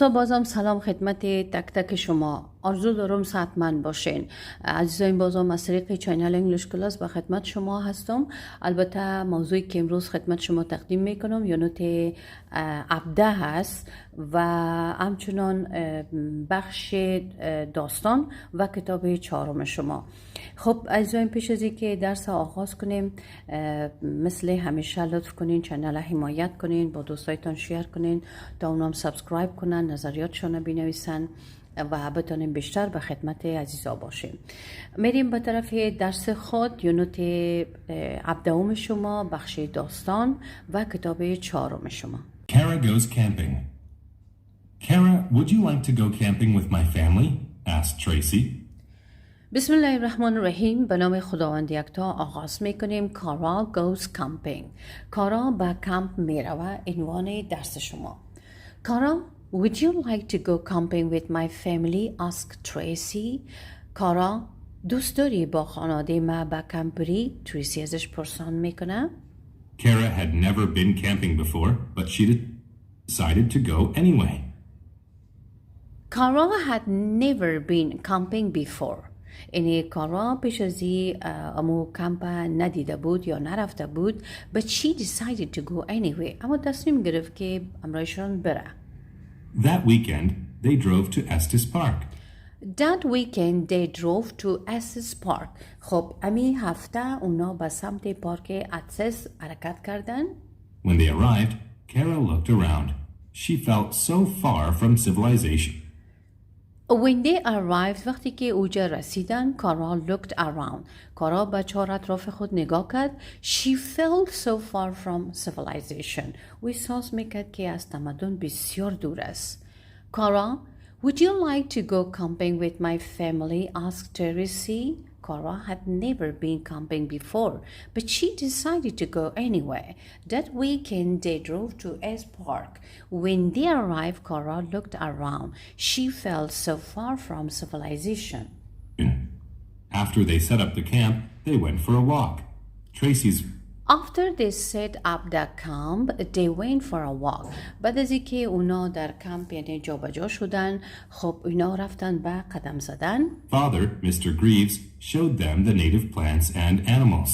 بازم سلام خدمت تک تک شما. آرزو دارم صحتمند باشین. عزیزان بازم از طریق چینل انگلیش کلاس به خدمت شما هستم. البته موضوعی که امروز خدمت شما تقدیم میکنم یونت 17 هست و همچنان بخش داستان و کتاب 4 شما. خب عزیزان پیش از اینکه درس آغاز کنیم مثل همیشه لطف کنین چینل حمایت کنین، با دوستایتان شیر کنین تا اونم سابسکرایب کنن، نظریاتشون بنویسن و بتونیم بیشتر به خدمت عزیزا باشیم. میریم به طرف درس خود یونت 17 شما، بخش داستان و کتاب 4 شما. Kara goes camping. Kara, would you like to go camping with my family? asked Tracy. بسم الله الرحمن الرحیم. به نام خداوند یکتا آغاز میکنیم. کارا goes camping. کارا به کمپ میروه. عنوان درس شما. کارا, would you like to go camping with my family? asked Tracy. کارا, دوست داری با خانواده ما به کمپ بری؟ تریسی ازش پرسان میکنه. Kara had never been camping before, but she decided to go anyway. Kara had never been camping before. یعنی کارا پیش از امو کمپ ندیده بود یا نرفته بود. But she decided to go anyway. اما تصمیم گرفت که همراهشان بره. That weekend, they drove to Estes Park. That weekend they drove to Estes Park. خب امی هفته اونا به سمت پارک اتسس حرکت کردن. When they arrived, Kara looked around. She felt so far from civilization. When they arrived, وقتی که اوجا رسیدن، کارا looked around. کارا به چهار اطراف خود نگاه کرد. She felt so far from civilization. او احساس میکرد که از تمدن بسیار دور است. کارا, would you like to go camping with my family? asked Tracy. Kara had never been camping before, but she decided to go anyway. That weekend they drove to Estes Park. When they arrived, Kara looked around. She felt so far from civilization. After they set up the camp, they went for a walk. After they set up the camp, they went for a walk. بعد از اینکه اونا در کمپ یعنی جابجا شدن، خب اونا رفتن به قدم زدن. Father, Mr. Greaves, showed them the native plants and animals.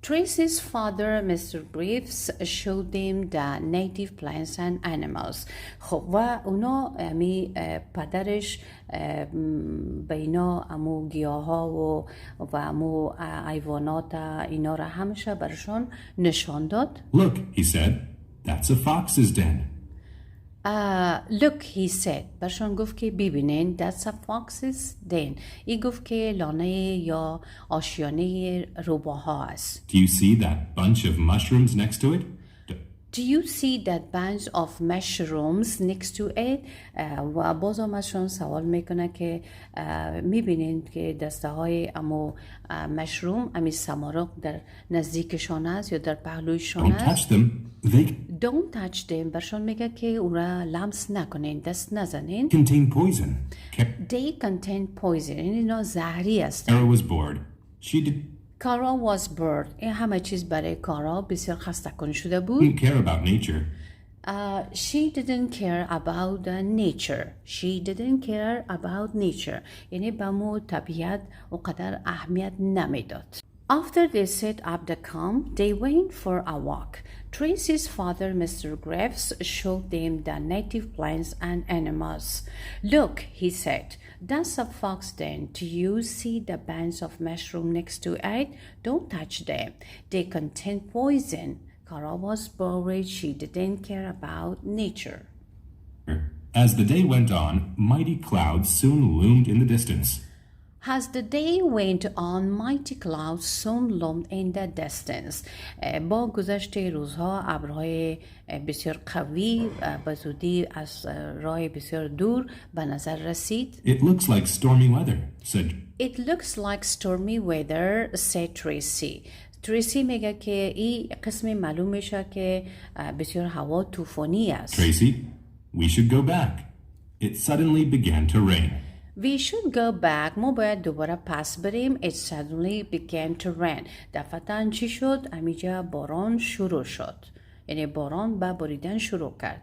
Tracy's father, Mr. Greaves, showed them the native plants and animals. خب و اونا امی پدرش به اینا امو گیاه ها و امو حیوانات اینا را همشه برشان نشان داد. Look, he said, that's a fox's den. Look, he said. برشان گفت که ببینین that's a fox's den. ای گفت که لانه یا آشیانه روباها است. Do you see that bunch of mushrooms next to it? Do you see that bunch of mushrooms next to it? و بازم ازشان سوال میکنه که میبینین که دسته های امو مشروم امی سمارق در نزدیکشان است یا در پهلویشان است. Don't touch them. Don't touch them. برشان میگه که او را لمس نکنین، دست نزنین. Contain poison. They contain poison. این اینا زهری است. Kara was bored. Kara was bored. این همه چیز برای کارا بسیار خسته کن شده بود. Didn't care about nature. She didn't care about nature. She didn't care about nature. یعنی به مو طبیعت اونقدر اهمیت نمیداد. After they set up the camp, they went for a walk. Tracy's father, Mr. Greaves, showed them the native plants and animals. Look, he said, that's a fox den. Do you see the bunch of mushroom next to it? Don't touch them. They contain poison. Kara was worried. She didn't care about nature. As the day went on, mighty clouds soon loomed in the distance. As the day went on, mighty clouds soon loomed in the distance. با گذشت روزها ابرهای بسیار قوی به زودی از راه بسیار دور به نظر رسید. It looks like stormy weather, said. It looks like stormy weather, said Tracy. تریسی میگه که این قسم معلوم میشه که بسیار هوا طوفانی است. Tracy, we should go back. It suddenly began to rain. We should go back. ما باید دوباره پس بریم. It suddenly began to rain. دفعتاً چی شد؟ امیجا باران شروع شد. یعنی باران با باریدن شروع کرد.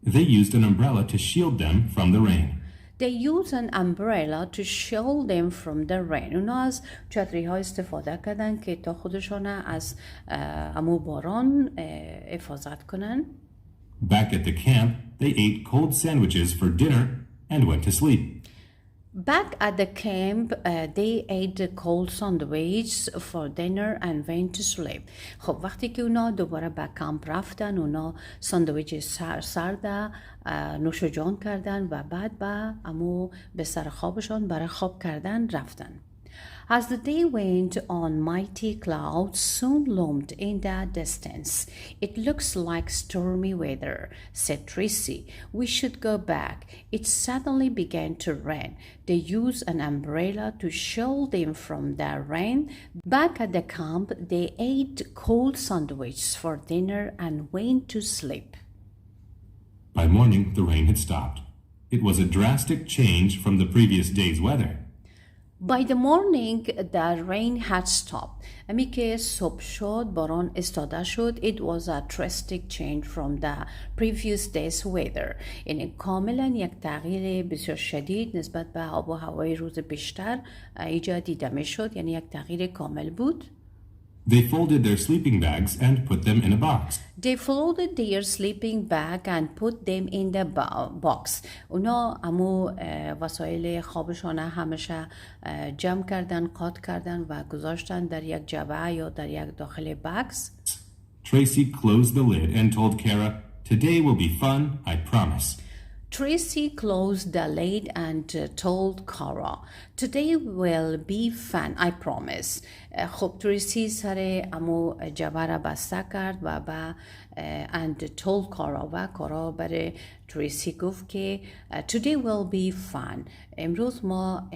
They used an umbrella to shield them from the rain. They use an umbrella to shield them from the rain. اونا از چتری ها استفاده کردن که تا خودشان از امو باران حفاظت کنن. Back at the camp, they ate cold sandwiches for dinner and went to sleep. Back at the camp, they ate the cold sandwich for dinner and went to sleep. خب وقتی که اونا دوباره به کامپ رفتن، اونا ساندویچ سرد نوش جان کردن و بعد به سر خوابشان برای خواب کردن رفتن. As the day went on, mighty clouds soon loomed in the distance. It looks like stormy weather, said Tracy. We should go back. It suddenly began to rain. They used an umbrella to shield them from the rain. Back at the camp, they ate cold sandwiches for dinner and went to sleep. By morning, the rain had stopped. It was a drastic change from the previous day's weather. By the morning, the rain had stopped. امی که صبح شد باران استاده شد. It was a drastic change from the previous day's weather. یعنی کاملا یک تغییر بسیار شدید نسبت به آب و هوای روز پیشتر ایجاد دیده می شد. یعنی یک تغییر کامل بود. They folded their sleeping bags and put them in a box. They folded their sleeping bag and put them in the box. اونا امو وسایل خوابشان همیشه جمع کردن، قاط کردن و گذاشتن در یک جعبه یا در یک داخل بکس. Tracy closed the lid and told Kara, "Today will be fun, I promise." Tracy closed the lid and told Kara, "Today will be fun, I promise." خب تریسی سر امو جبه را بسته کرد و and told Kara و کارا برای تریسی گفت که Today will be fun. امروز ما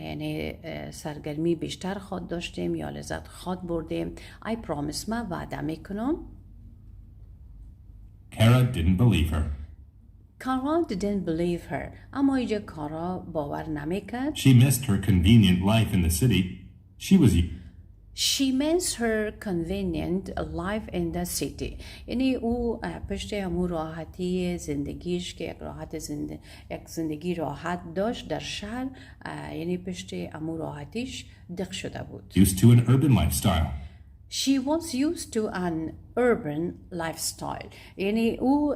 سرگرمی بیشتر خود داشتیم یا لذت خود بردیم. I promise ما وعده میکنم. Kara didn't believe her. Kara didn't believe her. اما اینجا کارا باور نمیکرد. She missed her convenient life in the city. She missed her convenient life in the city. یعنی او پشت امو راحتی زندگیش که یک زندگی راحت داشت در شهر، یعنی پشت امو راحتیش دق شده بود. Used to an urban lifestyle. She was used to an urban lifestyle. یعنی او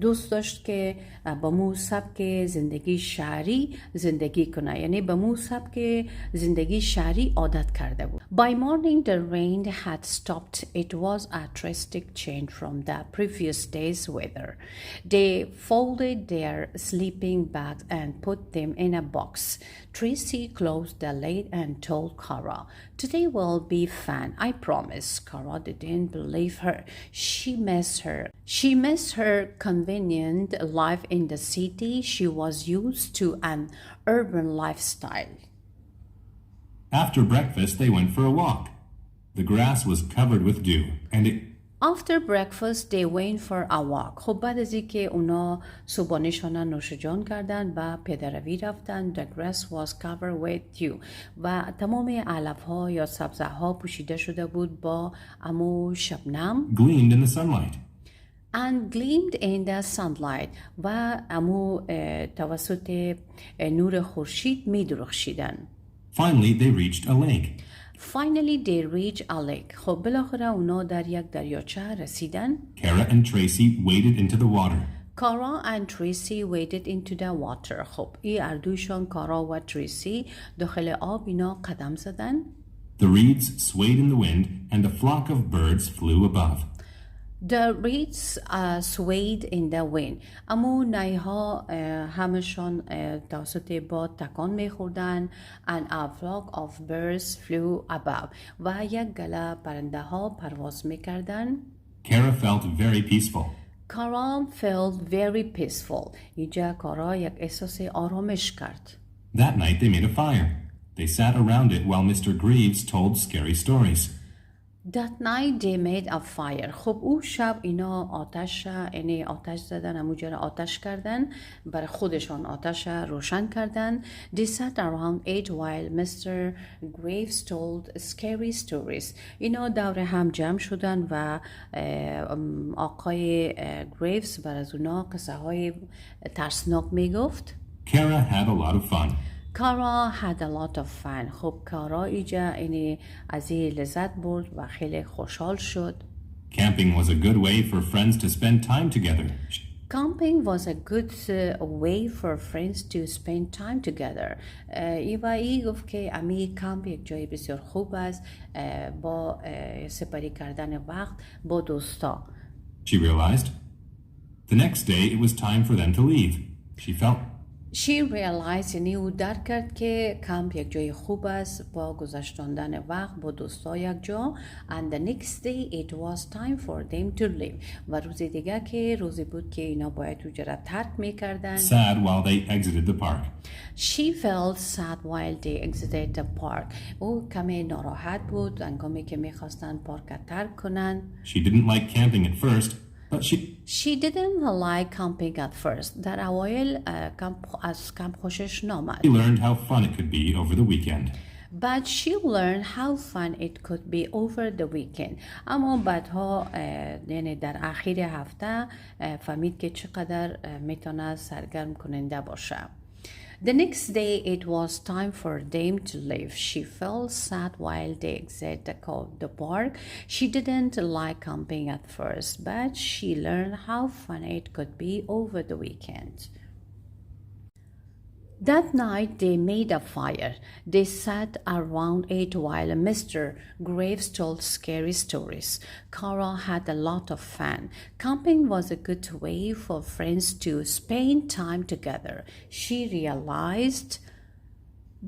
دوست داشت که با مو سبک زندگی شهری زندگی کنه. یعنی با مو سبک زندگی شهری عادت کرده بود. By morning the rain had stopped. It was a drastic change from the previous day's weather. They folded their sleeping bags and put them in a box. Tracy closed the lid and told Kara, "Today will be fun, I promise." Kara didn't believe her. She missed her convenient life in the city. She was used to an urban lifestyle. After breakfast, they went for a walk. The grass was covered with dew, and After breakfast, they went for a walk. خب بعد از اینکه اونا صبحانه‌شان نوش جان کردن و پیاده‌روی رفتن. The grass was covered with dew. و تمام علف‌ها یا سبزه‌ها پوشیده شده بود با امو شبنم. gleamed in the sunlight. And gleamed in the sunlight. و امو توسط نور خورشید می درخشیدن. Finally, they reached a lake. Finally, they reached a lake. خب بالاخره اونا در یک دریاچه رسیدن. Kara and Tracy waded into the water. Kara and Tracy waded into the water. خب این اردویشان کارا و تریسی داخل آب اینا قدم زدن. The reeds swayed in the wind and a flock of birds flew above. The reeds swayed in the wind. اما نیها همشان توسط باد تکان میخوردن. And a flock of birds flew above. و یک گله پرنده ها پرواز میکردن. Kara felt very peaceful. Kara felt very peaceful. اینجا کارا یک احساس آرامش کرد. That night they made a fire. They sat around it while Mr. Greaves told scary stories. That night they made a fire. خب او شب اینا آتش زدن، همونجا آتش کردن، برای خودشان آتش روشن کردن. They sat around it while Mr. Graves told scary stories. اینا دور هم جمع شدن و آقای گریوز بر از اونا قصه های ترسناک میگفت. Kara had a lot of fun. Kara had a lot of fun. خب کارا ایجا از این لذت برد و خیلی خوشحال شد. Camping was a good way for friends to spend time together. Camping was a good way for friends to spend time together. ای گفت که امی کامپ یک جای بسیار خوب است با سپری کردن وقت با دوستا. She realized the next day it was time for them to leave. She realized یعنی او درک کرد که کامپ یک جای خوب است با گذشتاندن وقت با دوستا یک جا. And the next day it was time for them to leave. و روز دیگه که روزی بود که اینا باید او را ترک میکردن. Sad while they exited the park. She felt sad while they exited the park. او کمی ناراحت بود هنگامی که میخواستن پارک ترک کنن. She didn't like camping at first. But she didn't like camping at first. در اوایل از کمپ خوشش نامد. She learned how fun it could be over the weekend. But she learned how fun it could be over the weekend. اما بعدها یعنی در آخر هفته فهمید که چقدر میتونه سرگرم کننده باشه. The next day it was time for them to leave. She felt sad while they exited the park. She didn't like camping at first, but she learned how fun it could be over the weekend. That night they made a fire. They sat around it while Mr. Graves told scary stories. Kara had a lot of fun. Camping was a good way for friends to spend time together. She realized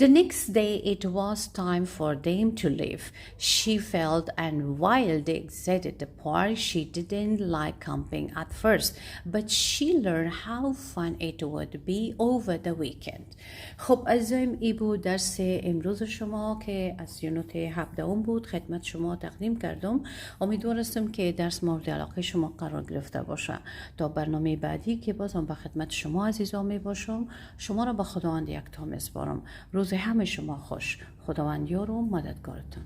the next day it was time for them to leave. She felt and while they exited the park, she didn't like camping at first, but she learned how fun it would be over the weekend. خب عزیزایم ای بود درس امروز شما که از یونت 17 بود خدمت شما تقدیم کردم. امیدوار هستم که درس مورد علاقه شما قرار گرفته باشه. تا برنامه بعدی که بازم به خدمت شما عزیزان می باشم، شما را به خداوند یکتا میسپارم. روز همه شما خوش. خداوند یار و مددگارتان.